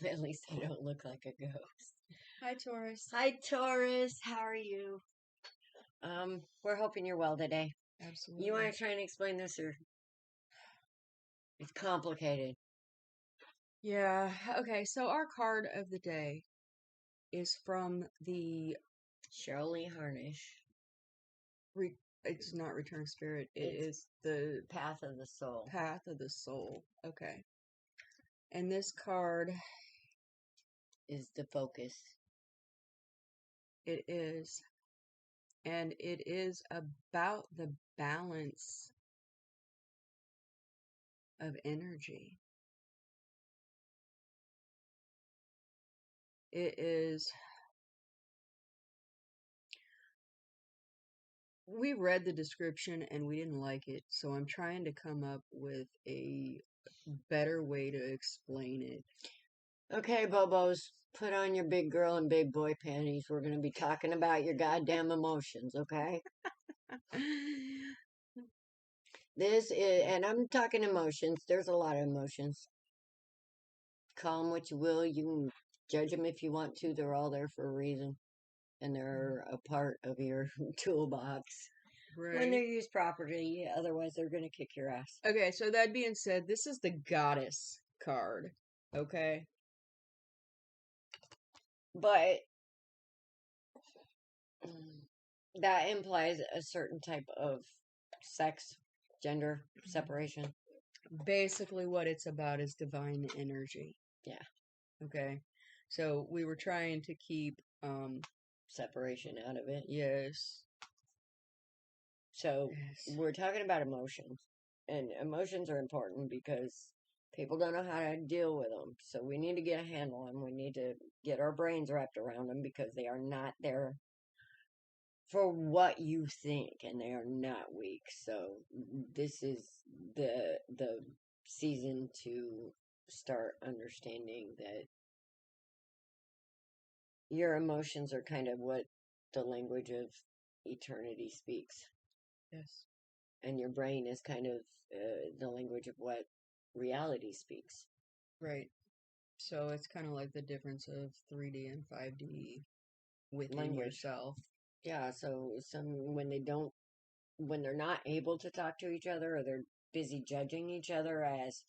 At least I don't look like a ghost. Hi, Taurus. Hi, Taurus. How are you? We're hoping you're well today. Absolutely. You want to try and explain this, or it's complicated? Yeah. Okay. So our card of the day is from the. Cheryl Lee Harnish. It's not Return Spirit. It's Is the Path of the Soul. Path of the Soul. Okay. And this card Is the focus. it is, and it is about the balance of energy. It is. We read the description and we didn't like it, so I'm trying to come up with a better way to explain it. Okay, Bobos, put on your big girl and big boy panties. We're going to be talking about your goddamn emotions, okay? This is, and I'm talking emotions. There's a lot of emotions. Call them what you will. You can judge them if you want to. They're all there for a reason. And they're a part of your toolbox. Right. When they're used properly, otherwise they're going to kick your ass. Okay, so that being said, this is the Goddess card, okay? But that implies a certain type of sex, gender separation. Basically what it's about is divine energy. Yeah. Okay. So we were trying to keep separation out of it. Yes. So we're talking about emotions. And emotions are important because people don't know how to deal with them. So we need to get a handle on them. We need to get our brains wrapped around them because they are not there for what you think, and they are not weak. So this is the season to start understanding that your emotions are kind of what the language of eternity speaks. Yes. And your brain is kind of the language of what reality speaks. Right. So it's kind of like the difference of 3D and 5D within language. Yourself. Yeah, so when they're not able to talk to each other, or they're busy judging each other as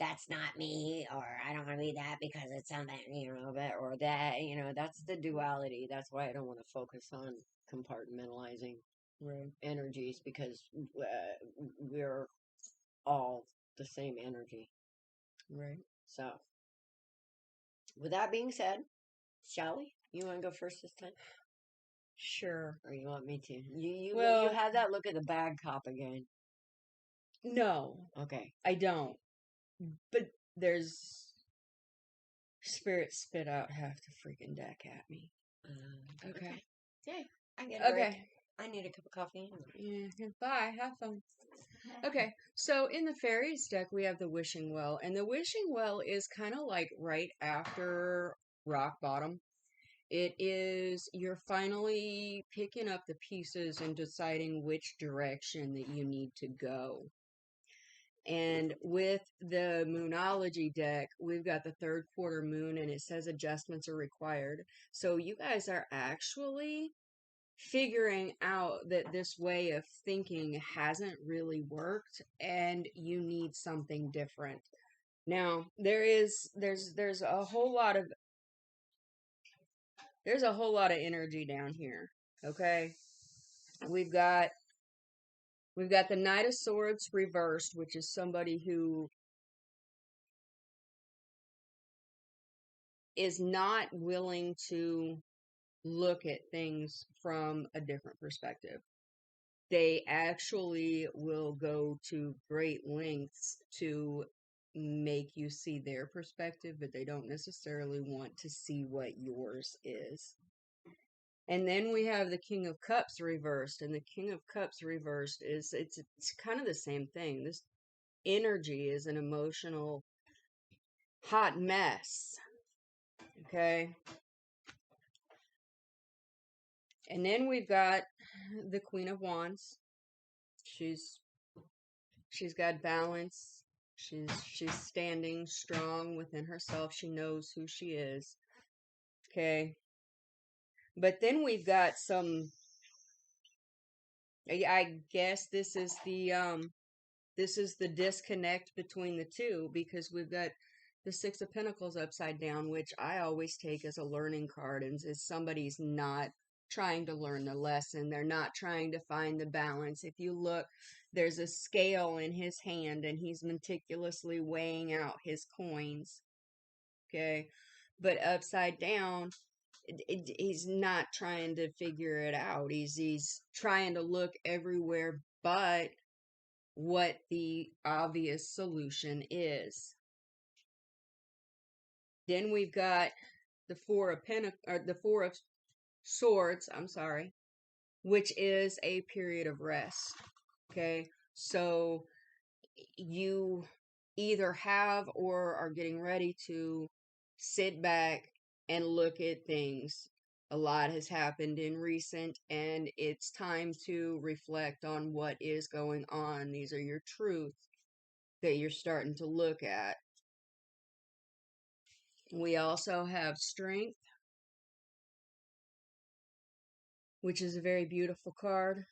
that's not me, or I don't want to be that because it's something, or that, that's the duality. That's why I don't want to focus on compartmentalizing energies, because we're all the same energy. Right. So, with that being said, shall we? You want to go first this time? Sure. Or you want me to? You have that look at the bad cop again. No. Okay. I don't. But there's spirit spit out half the freaking deck at me. Okay. Yeah, I get it. Okay. Right. I need a cup of coffee. Yeah. Bye. Have fun. Okay. So in the fairies deck, we have the wishing well, and the wishing well is kind of like right after rock bottom. It is, you're finally picking up the pieces and deciding which direction that you need to go. And with the Moonology deck, we've got the third quarter moon, and it says adjustments are required. So you guys are actually figuring out that this way of thinking hasn't really worked, and you need something different. Now, there's a whole lot of energy down here. Okay? We've got the Knight of Swords reversed, which is somebody who is not willing to look at things from a different perspective. They actually will go to great lengths to make you see their perspective, but they don't necessarily want to see what yours is. And then we have the King of Cups reversed, and the King of Cups reversed is it's kind of the same thing. This energy is an emotional hot mess. Okay? And then we've got the Queen of Wands. She's got balance. She's standing strong within herself. She knows who she is. Okay. But then we've got some, I guess this is the disconnect between the two, because we've got the Six of Pentacles upside down, which I always take as a learning card, and is somebody's not trying to learn the lesson. They're not trying to find the balance. If you look, there's a scale in his hand, and he's meticulously weighing out his coins. Okay. But upside down, he's not trying to figure it out. He's trying to look everywhere but what the obvious solution is. Then we've got the Four of Swords, I'm sorry, which is a period of rest. Okay, so you either have or are getting ready to sit back and look at things. A lot has happened in recent, and it's time to reflect on what is going on. These are your truths that you're starting to look at. We also have Strength, which is a very beautiful card.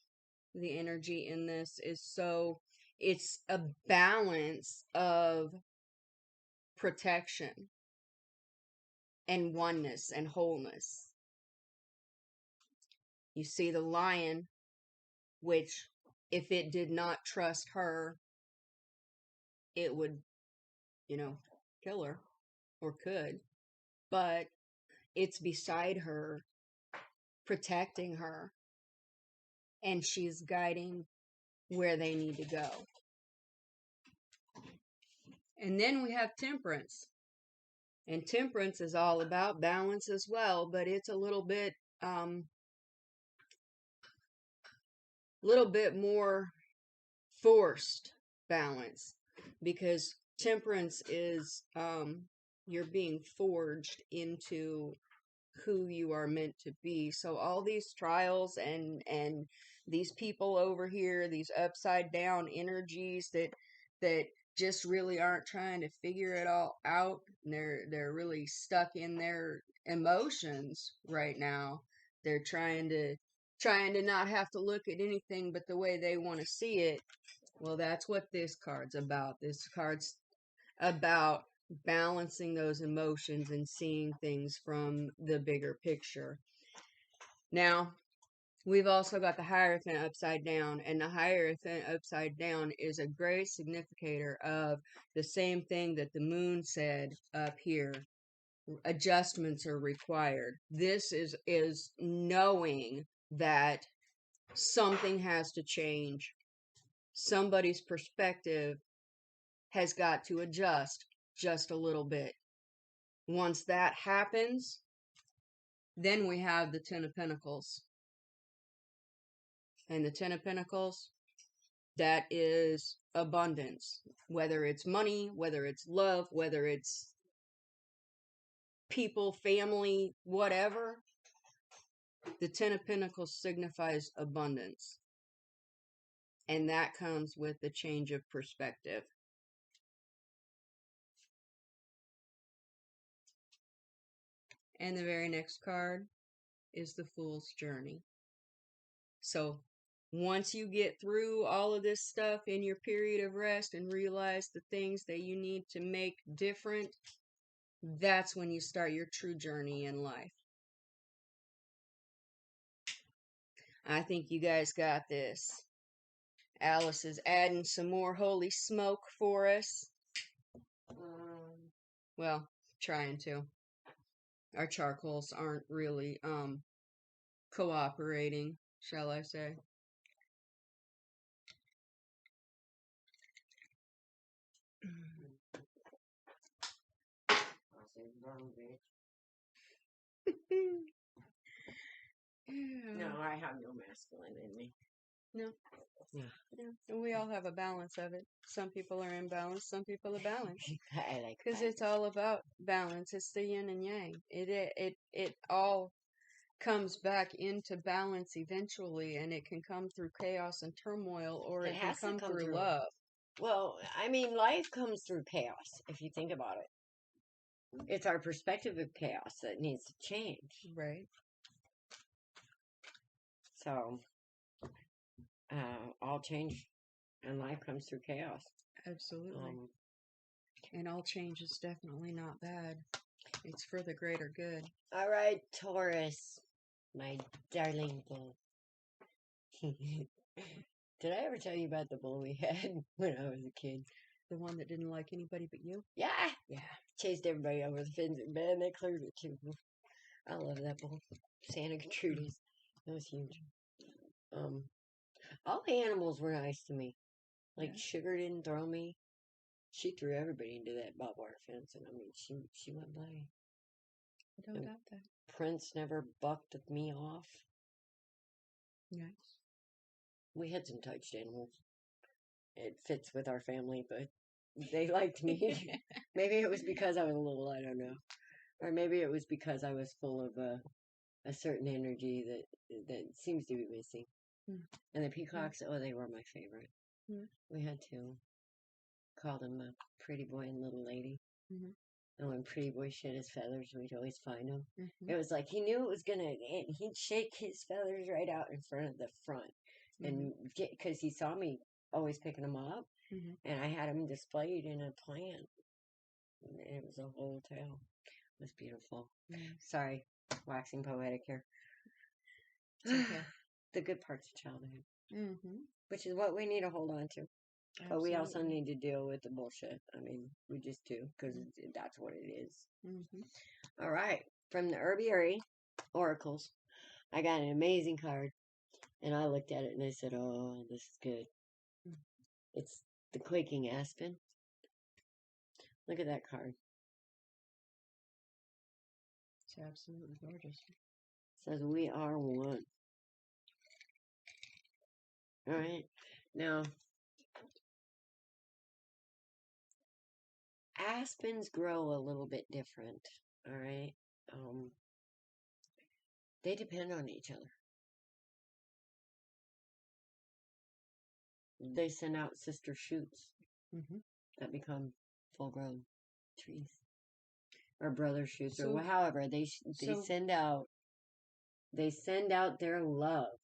The energy in this is it's a balance of protection and oneness and wholeness. You see the Lion, which if it did not trust her, it would, kill her, or could. But it's beside her, protecting her, and she's guiding where they need to go. And then we have Temperance. And Temperance is all about balance as well, but it's a little bit more forced balance, because Temperance is you're being forged into who you are meant to be. So all these trials and these people over here, these upside down energies that just really aren't trying to figure it all out. And they're really stuck in their emotions right now. They're trying to not have to look at anything but the way they want to see it. Well, that's what this card's about. This card's about balancing those emotions and seeing things from the bigger picture. Now, we've also got the Hierophant upside down, and the Hierophant upside down is a great significator of the same thing that the Moon said up here. Adjustments are required. This is knowing that something has to change. Somebody's perspective has got to adjust just a little bit. Once that happens, then we have the Ten of Pentacles. And the Ten of Pentacles, that is abundance. Whether it's money, whether it's love, whether it's people, family, whatever. The Ten of Pentacles signifies abundance. And that comes with the change of perspective. And the very next card is the Fool's Journey. So once you get through all of this stuff in your period of rest and realize the things that you need to make different, that's when you start your true journey in life. I think you guys got this. Alice is adding some more holy smoke for us. Well, trying to. Our charcoals aren't really cooperating, shall I say. No, I have no masculine in me. No. Yeah. And we all have a balance of it. Some people are imbalanced, some people are balanced. I like because it's all about balance. It's the yin and yang. It all comes back into balance eventually, and it can come through chaos and turmoil, or it can come through love. Well, I mean, life comes through chaos, if you think about it. It's our perspective of chaos that needs to change. Right. So, all change and life comes through chaos. Absolutely. And all change is definitely not bad. It's for the greater good. All right, Taurus, my darling bull. Did I ever tell you about the bull we had when I was a kid? The one that didn't like anybody but you? Yeah. Yeah. Chased everybody over the fence. Man, they cleared it too. I love that bull. Santa Gertrudis. That was huge. All the animals were nice to me. Like, Yeah. Sugar didn't throw me. She threw everybody into that barbed wire fence, and I mean, she went by. I don't doubt that. Prince never bucked me off. Nice. We had some touched animals. It fits with our family, but they liked me. Maybe it was because I was little, I don't know. Or maybe it was because I was full of a certain energy that seems to be missing. Mm. And the peacocks, oh, they were my favorite. Mm. We had to call them a pretty boy and little lady. Mm-hmm. And when Pretty Boy shed his feathers, we'd always find him. Mm-hmm. It was like he knew it was gonna, and he'd shake his feathers right out in front of the front, and because he saw me always picking them up, and I had them displayed in a plant. And it was a whole tale. It was beautiful. Sorry, waxing poetic here. It's okay. The good parts of childhood, Mm-hmm. which is what we need to hold on to. Absolutely. But we also need to deal with the bullshit. I mean, we just do, because that's what it is. Mm-hmm. All right. From the Herbiary Oracles, I got an amazing card. And I looked at it and I said, oh, this is good. It's the Quaking Aspen. Look at that card. It's absolutely gorgeous. It says, we are one. All right. Now, aspens grow a little bit different. All right. They depend on each other. They send out sister shoots that become full-grown trees, or brother shoots, or however they send out. They send out their love.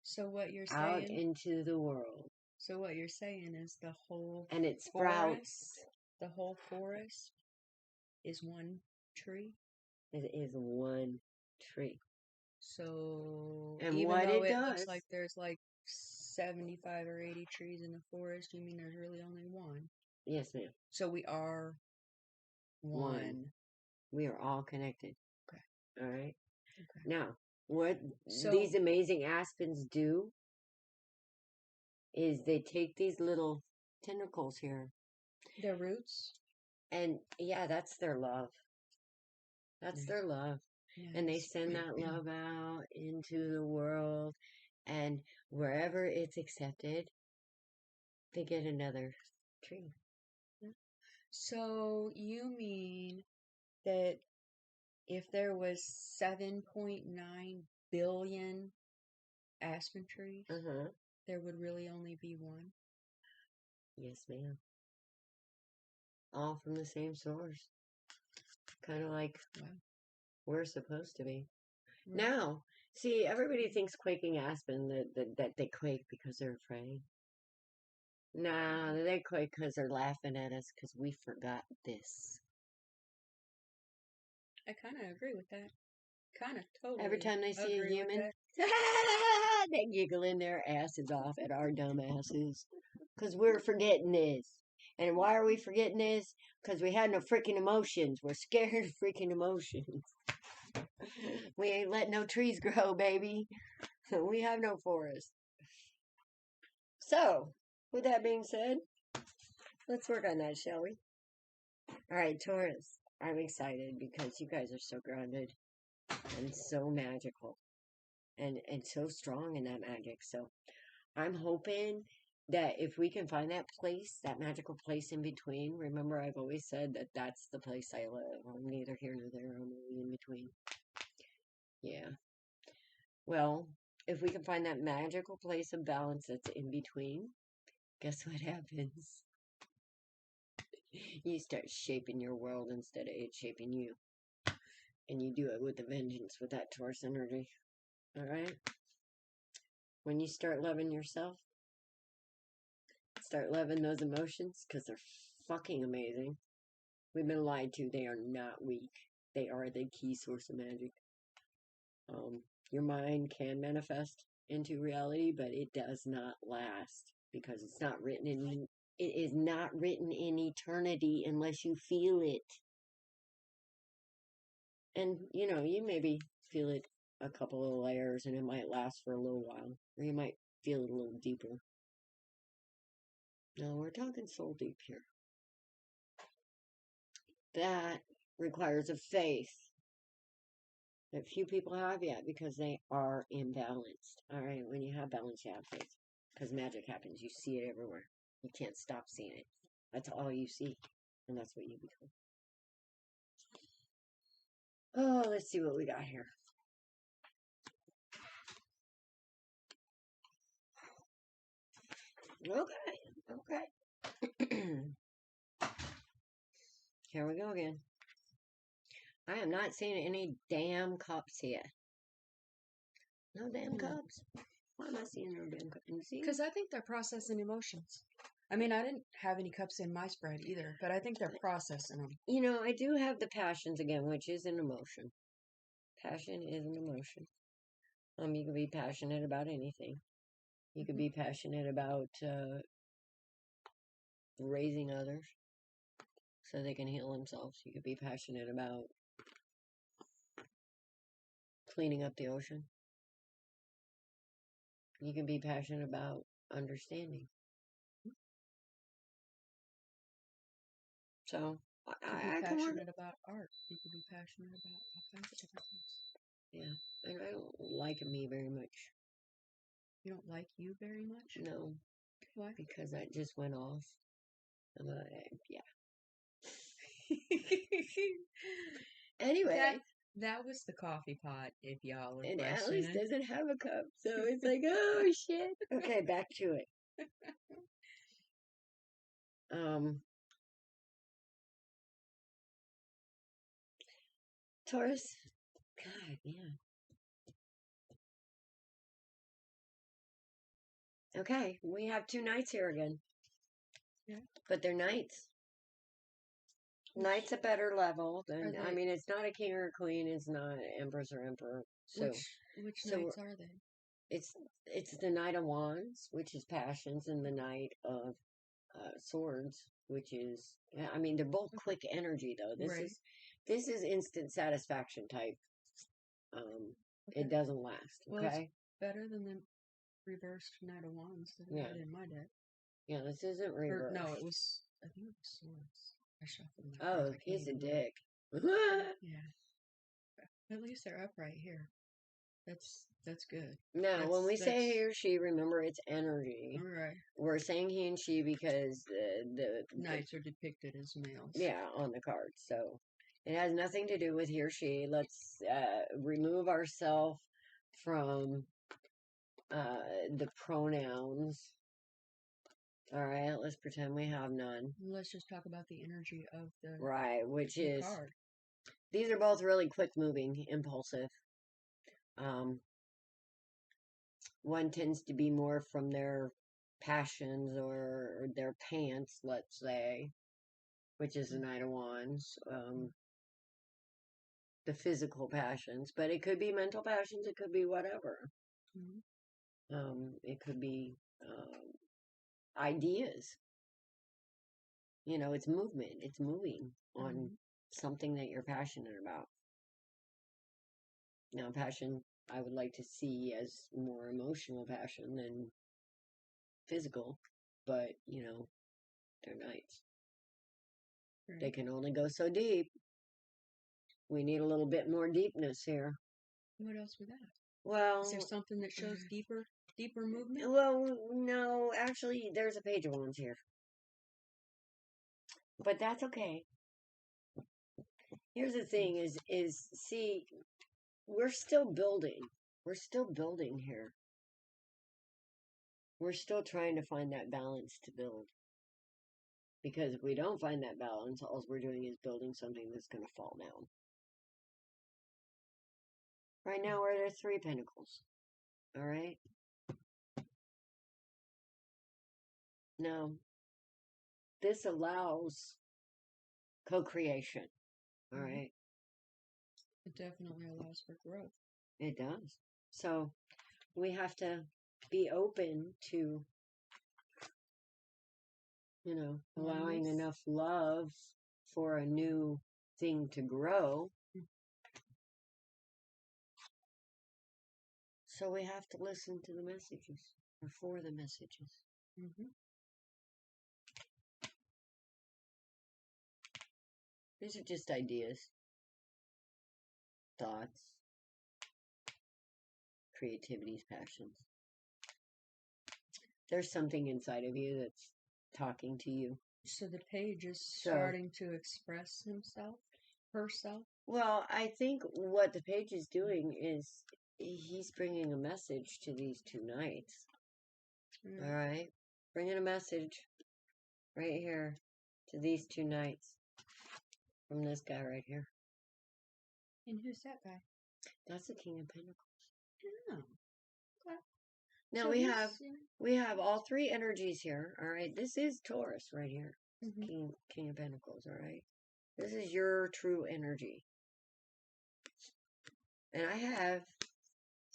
So what you're saying out into the world. So what you're saying is the whole and it sprouts. The whole forest is one tree. It is one tree. So and even what though it does, looks like there's like 75 or 80 trees in the forest, you mean there's really only one? Yes, ma'am. So we are one. We are all connected. Okay. All right. Okay. Now, what these amazing aspens do is they take these little tentacles here. Their roots? And yeah, that's their love. That's their love. Yes. And they send that love out into the world. And wherever it's accepted, they get another tree. So you mean that if there was 7.9 billion aspen trees, there would really only be one? Yes, ma'am. All from the same source. Kind of like we're supposed to be. Right. Now, see, everybody thinks quaking aspen that they quake because they're afraid. Nah, they quake because they're laughing at us because we forgot this. I kind of agree with that. Kind of totally. Every time they see a human, they giggle in their asses off at our dumb asses because we're forgetting this. And why are we forgetting this? Because we had no freaking emotions. We're scared of freaking emotions. We ain't letting no trees grow, baby. We have no forest. So, with that being said, let's work on that, shall we? All right, Taurus. I'm excited because you guys are so grounded and so magical and so strong in that magic. So, I'm hoping that if we can find that place, that magical place in between. Remember, I've always said that that's the place I live. I'm neither here nor there. I'm really in between. Yeah. Well, if we can find that magical place of balance that's in between, guess what happens? You start shaping your world instead of it shaping you. And you do it with a vengeance with that Taurus energy. Alright? When you start loving yourself, start loving those emotions because they're fucking amazing. We've been lied to. They are not weak. They are the key source of magic. Your mind can manifest into reality, but it does not last because it's not written in. It is not written in eternity unless you feel it. And you maybe feel it a couple of layers, and it might last for a little while, or you might feel it a little deeper. No, we're talking soul deep here. That requires a faith that few people have yet because they are imbalanced. All right, when you have balance, you have faith because magic happens. You see it everywhere. You can't stop seeing it. That's all you see, and that's what you become. Oh, let's see what we got here. Okay. Here we go again. I am not seeing any damn cups here. No damn cups. Why am I seeing no damn cups? Because I think they're processing emotions. I mean, I didn't have any cups in my spread either, but I think they're processing them. I do have the passions again, which is an emotion. Passion is an emotion. You can be passionate about anything. You could be passionate about raising others so they can heal themselves. You could be passionate about cleaning up the ocean. You can be passionate about understanding. So You could be passionate about art. You could be passionate about all kinds of different things. Yeah, and I don't like me very much. You don't like you very much? No. Why? Because that just went off. I'm like, yeah. Anyway. That was the coffee pot, if y'all are and questioning. Alice doesn't have a cup, so it's like, oh shit. Okay, back to it. Taurus. God, yeah. Okay, we have 2 knights here again. Yeah. But they're knights. Knight's a better level than, I mean, it's not a king or a queen, it's not empress or emperor. So, which knights are they? It's the Knight of Wands, which is passions, and the Knight of Swords, which is, I mean, they're both quick energy though. This is instant satisfaction type. It doesn't last. Okay, well, it's better than the reversed Knight of Wands that I had in my deck. Yeah, this isn't reversed. No, it was. I think it was Swords. I shuffled my cards. Oh, he's a dick. Yeah. At least they're upright here. That's good. Now, when we say he or she, remember it's energy. Right. We're saying he and she because the knights are depicted as males. Yeah, on the card. So it has nothing to do with he or she. Let's remove ourselves from the pronouns. All right, let's pretend we have none. Let's just talk about the energy of the which the is card. These are both really quick moving, impulsive. One tends to be more from their passions or their pants, let's say, which is the Knight of Wands. The physical passions, but it could be mental passions. It could be whatever. It could be ideas. It's movement. It's moving on something that you're passionate about. Now, passion, I would like to see as more emotional passion than physical, but, they're knights. Right. They can only go so deep. We need a little bit more deepness here. What else we got? Well, is there something that shows deeper movement? Well, no, actually, there's a Page of Wands here. But that's okay. Here's the thing is see, we're still building. We're still building here. We're still trying to find that balance to build. Because if we don't find that balance, all we're doing is building something that's going to fall down. Right now, we're at 3 pentacles. All right? Now, this allows co-creation. All right? It definitely allows for growth. It does. So, we have to be open to, you know, allowing enough love for a new thing to grow. So we have to listen to the messages, or for the messages. These are just ideas, thoughts, creativities, passions. There's something inside of you that's talking to you. So the page is starting to express himself, herself? Well, I think what the page is doing is he's bringing a message to these 2 knights. All right? Bringing a message right here to these 2 knights from this guy right here. And who's that guy? That's the King of Pentacles. Oh. Okay. Now So we have all 3 energies here. All right? This is Taurus right here. King of Pentacles, all right? This is your true energy. And I have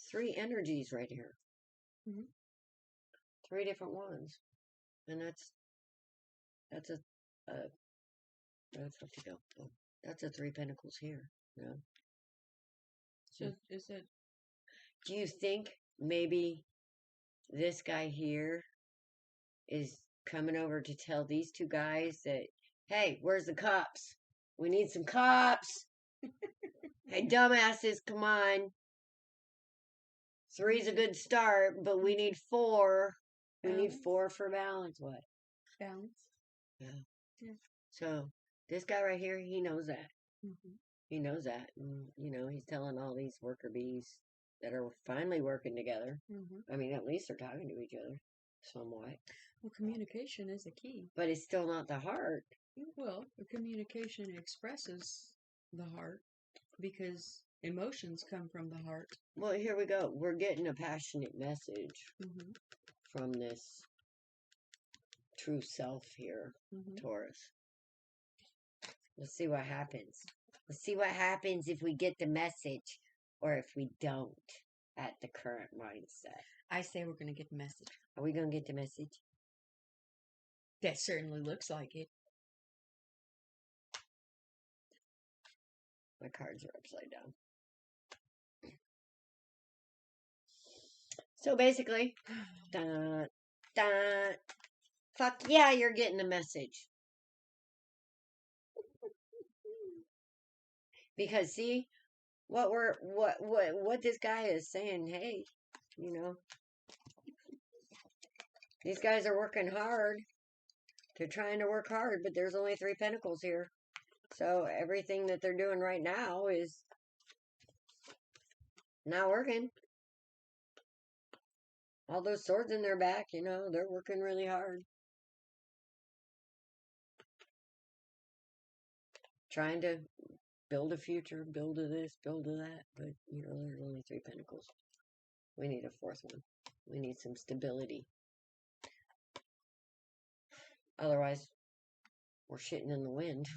3 energies right here. 3 different ones. And that's a that's what to go. Oh, that's a 3 pentacles here. You know? So is it? Do you think maybe this guy here is coming over to tell these 2 guys that, hey, where's the cops? We need some cops. Hey, dumbasses, come on. 3's a good start, but we need 4. We need 4 for balance. What? Balance. Yeah. So this guy right here, he knows that. He knows that. And, you know, he's telling all these worker bees that are finally working together. I mean, at least they're talking to each other somewhat. Well, communication is a key. But it's still not the heart. Well, the communication expresses the heart because emotions come from the heart. Well, here we go. We're getting a passionate message from this true self here, Taurus. Let's see what happens. Let's see what happens if we get the message or if we don't at the current mindset. I say we're going to get the message. Are we going to get the message? That certainly looks like it. My cards are upside down. So basically, fuck yeah, you're getting the message. Because see, what this guy is saying, hey, you know, these guys are working hard. They're trying to work hard, but there's only 3 pentacles here. So everything that they're doing right now is not working. All those swords in their back, you know, they're working really hard. Trying to build a future, build a this, build a that. But, you know, there's only 3 pentacles. We need a 4th one. We need some stability. Otherwise, we're shitting in the wind.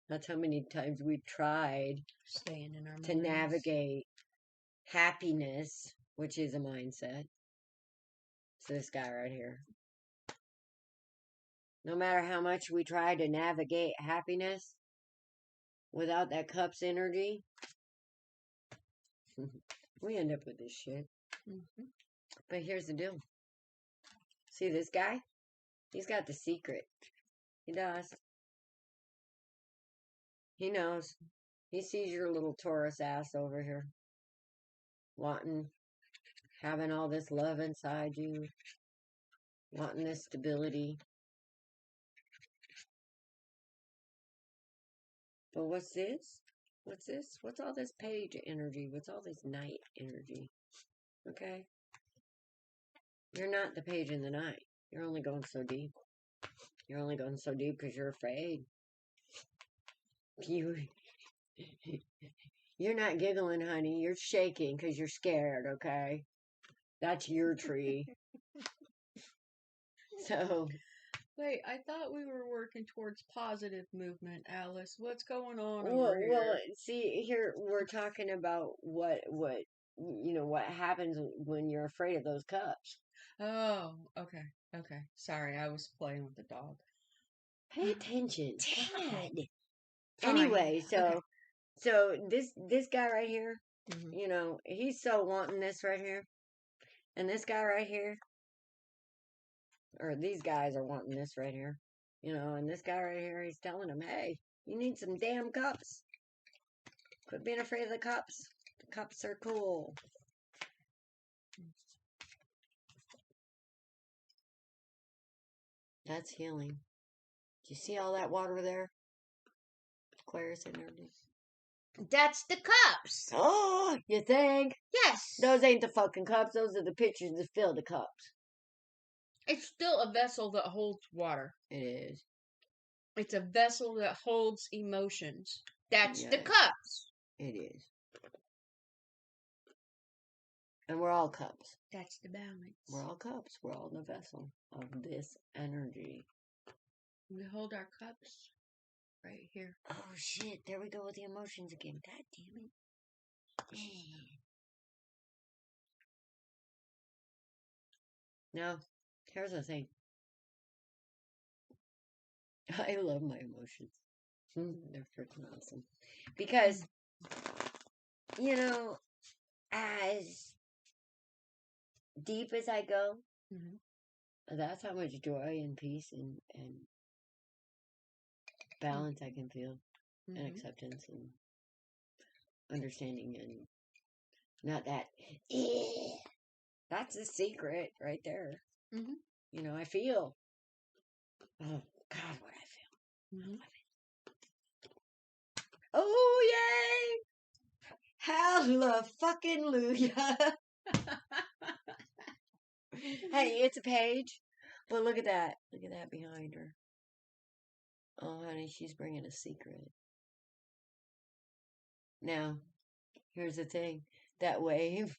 That's how many times we've tried staying in our to navigate happiness, which is a mindset. It's this guy right here. No matter how much we try to navigate happiness without that cup's energy, we end up with this shit. But here's the deal. See this guy? He's got the secret. He does. He knows. He sees your little Taurus ass over here. Having all this love inside you. Wanting this stability. But what's this? What's this? What's all this page energy? What's all this knight energy? Okay? You're not the page in the night. You're only going so deep. You're only going so deep because you're afraid. You, you're not giggling, honey. You're shaking because you're scared, okay? That's your tree. So, Wait, I thought we were working towards positive movement, Alice. What's going on well, over well, here? see, here we're talking about what what happens when you're afraid of those cups. Oh, okay. Okay. Sorry, I was playing with the dog. Pay attention. Dang it. God. Fine. Anyway, Okay. so this guy right here, Hmm. he's so wanting this right here. And this guy right here, or these guys are wanting this right here. And this guy right here, he's telling him, hey, you need some damn cups. Quit being afraid of the cups. The cups are cool. That's healing. Do you see all that water there? Aquarius energy. That's the cups. Oh, you think? Yes. Those ain't the fucking cups. Those are the pictures that fill the cups. It's still a vessel that holds water. It is. It's a vessel that holds emotions. That's the Yeah, cups. it is. And we're all cups. That's the balance. We're all cups. We're all the vessel of this energy. We hold our cups right here. Oh shit, there we go with the emotions again. God damn it. Dang. Now, here's the thing. I love my emotions. They're freaking awesome. Because, as deep as I go, that's how much joy and peace and balance I can feel, and acceptance and understanding, and not that. That's the secret right there. I feel. Oh God, what I feel. I love it. Oh yay! Hallelujah! Hey, it's a page, but look at that. Look at that behind her. Oh, honey, she's bringing a secret. Now, here's the thing. That wave,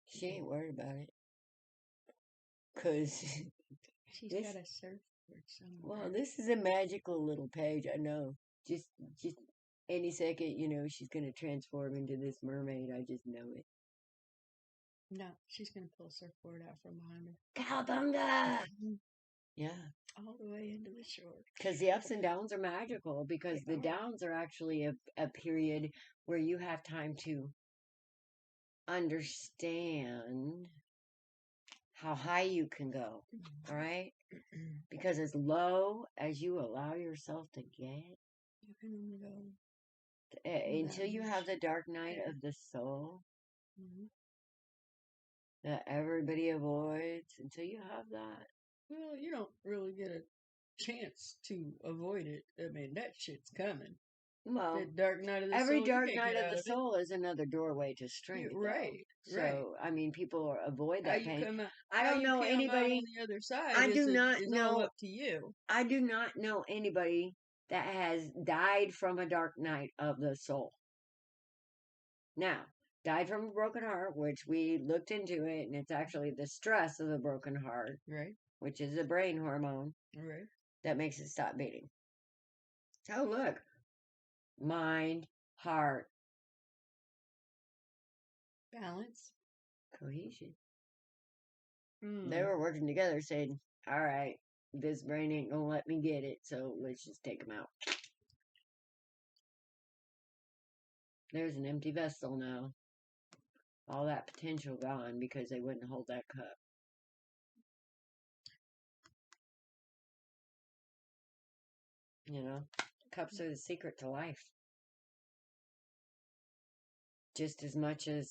she ain't worried about it. Because She's got a surfboard somewhere. Well, this is a magical little page, I know. Just any second, she's going to transform into this mermaid. I just know it. No, she's going to pull a surfboard out from behind her. Cowabunga! Yeah. All the way into the shore. Because the ups and downs are magical, because the downs are actually a period where you have time to understand how high you can go, all right? Because as low as you allow yourself to get, you can only go until you have the dark night of the soul that everybody avoids, until you have that. Well, you don't really get a chance to avoid it. I mean, that shit's coming. Well, the dark night of the every soul, dark night of the soul is another doorway to strength. Right. So, right. I mean, people avoid that pain. I don't know anybody on the other side. I do not know. All up to you. I do not know anybody that has died from a dark night of the soul. Now, died from a broken heart, which we looked into it, and it's actually the stress of the broken heart, right? Which is a brain hormone, right? That makes it stop beating. So look, mind, heart, balance, cohesion. They were working together, saying, "All right, this brain ain't gonna let me get it, so let's just take them out." There's an empty vessel now. All that potential gone because they wouldn't hold that cup. Cups are the secret to life. Just as much as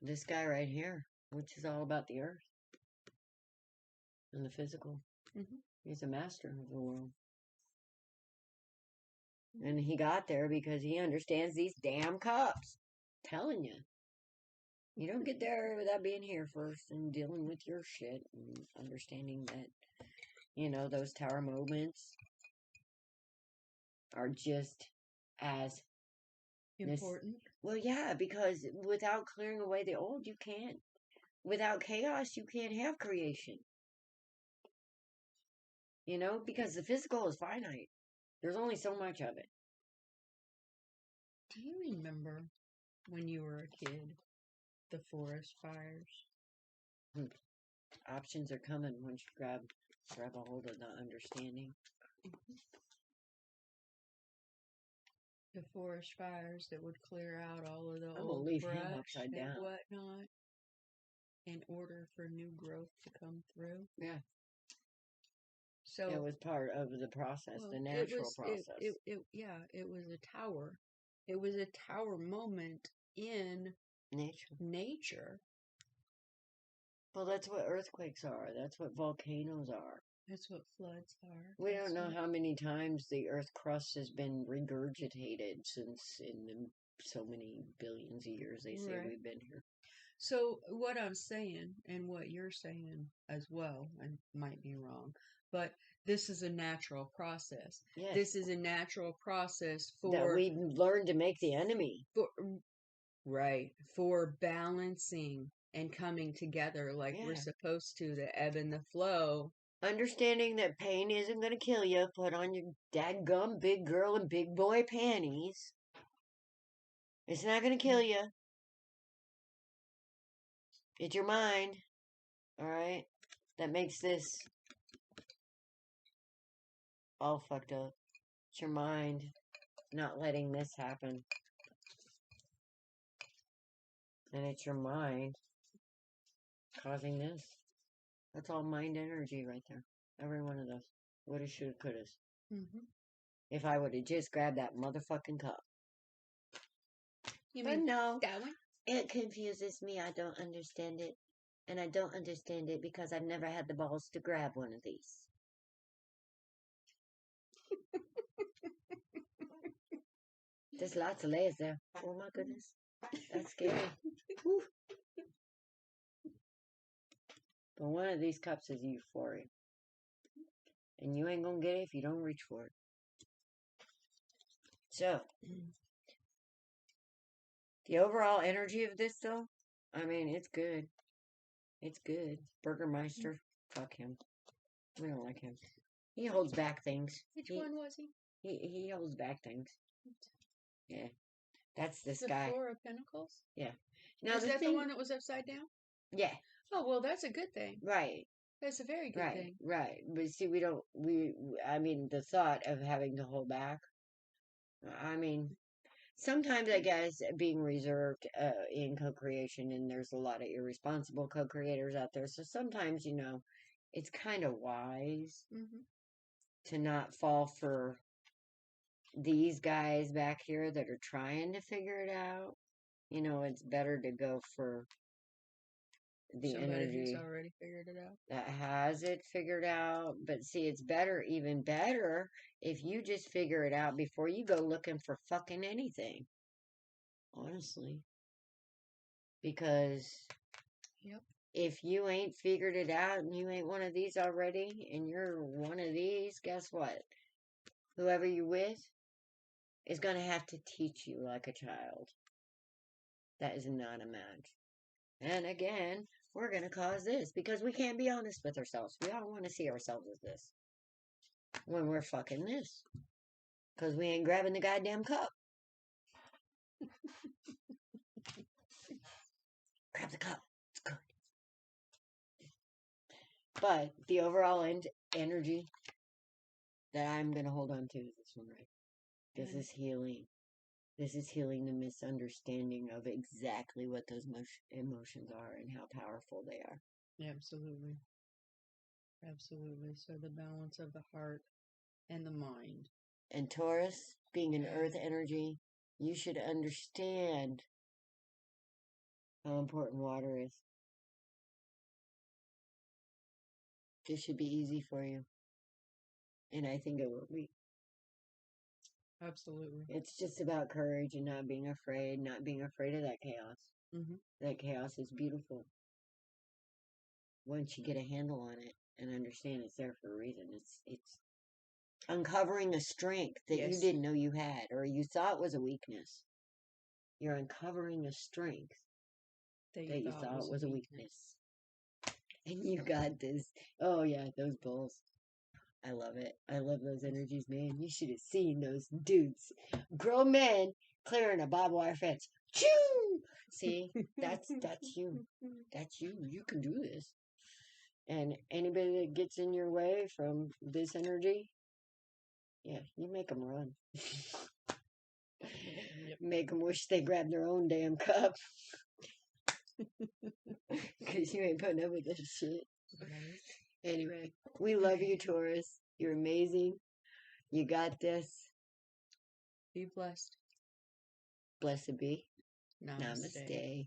this guy right here, which is all about the earth and the physical. He's a master of the world. And he got there because he understands these damn cups. I'm telling you. You don't get there without being here first and dealing with your shit and understanding that, those tower moments are just as Important. well, yeah, because without clearing away the old, you can't. Without chaos, you can't have creation. Because the physical is finite. There's only so much of it. Do you remember when you were a kid, the forest fires? Options are coming once you grab a hold of the understanding. The forest fires that would clear out all of the I'm gonna old leave him brush upside and down. whatnot in order for new growth to come through. Yeah. So it was part of the process, the it natural was process. it was a tower. It was a tower moment in Nature. nature. Well, that's what earthquakes are. That's what volcanoes are. That's what floods are. We don't know how many times the earth crust has been regurgitated since in the so many billions of years they say we've been here. So what I'm saying and what you're saying as well, I might be wrong, but this is a natural process. Yes. This is a natural process that we learned to make the enemy. For balancing and coming together like we're supposed to, the ebb and the flow. Understanding that pain isn't going to kill you. Put on your dadgum big girl and big boy panties. It's not going to kill you. It's your mind. All right? That makes this all fucked up. It's your mind not letting this happen. And it's your mind causing this. That's all mind energy right there. Every one of those. Woulda, shoulda, couldas. Mm-hmm. If I would have just grabbed that motherfucking cup. You but mean no, that one? It confuses me. I don't understand it. And I don't understand it because I've never had the balls to grab one of these. There's lots of layers there. Oh my goodness. That's scary. Whew. But one of these cups is euphoria. And you ain't gonna get it if you don't reach for it. So, the overall energy of this, though, I mean, it's good. It's good. Burgermeister, fuck him. We don't like him. He holds back things. Which one was he? He holds back things. Yeah. That's this guy. The Four of Pentacles? Yeah. Now, is that the one that was upside down? Yeah. Oh, well, that's a good thing. Right. That's a very good thing. Right. But see, I mean, the thought of having to hold back, I mean, sometimes I guess being reserved in co-creation, and there's a lot of irresponsible co-creators out there, so sometimes, it's kind of wise to not fall for these guys back here that are trying to figure it out. It's better to go for the energy who's already figured it out, that has it figured out. But see, it's even better if you just figure it out before you go looking for fucking anything, honestly, because if you ain't figured it out and you ain't one of these already and you're one of these, guess what, whoever you're with is going to have to teach you like a child. That is not a match. And again, we're going to cause this because we can't be honest with ourselves. We all want to see ourselves as this when we're fucking this. Because we ain't grabbing the goddamn cup. Grab the cup. It's good. But the overall energy that I'm going to hold on to is this one, right? This is healing. This is healing the misunderstanding of exactly what those emotions are and how powerful they are. Absolutely. Absolutely. So the balance of the heart and the mind. And Taurus, being an earth energy, you should understand how important water is. This should be easy for you. And I think it will be. Absolutely. It's just about courage and not being afraid of that chaos. That chaos is beautiful once you get a handle on it and understand it's there for a reason. It's uncovering a strength that you Yes. didn't know you had, or you thought was a weakness. You're uncovering a strength that you thought was a weakness. And you got this. Oh yeah, those bulls. I love it. I love those energies, man. You should have seen those dudes. Grown men clearing a barbed wire fence. Choo! See, that's you. That's you. You can do this. And anybody that gets in your way from this energy, yeah, you make them run. Make them wish they grabbed their own damn cup. Because you ain't putting up with this shit. Right. Anyway, we love you, Taurus. You're amazing. You got this. Be blessed. Blessed be. Namaste. Namaste.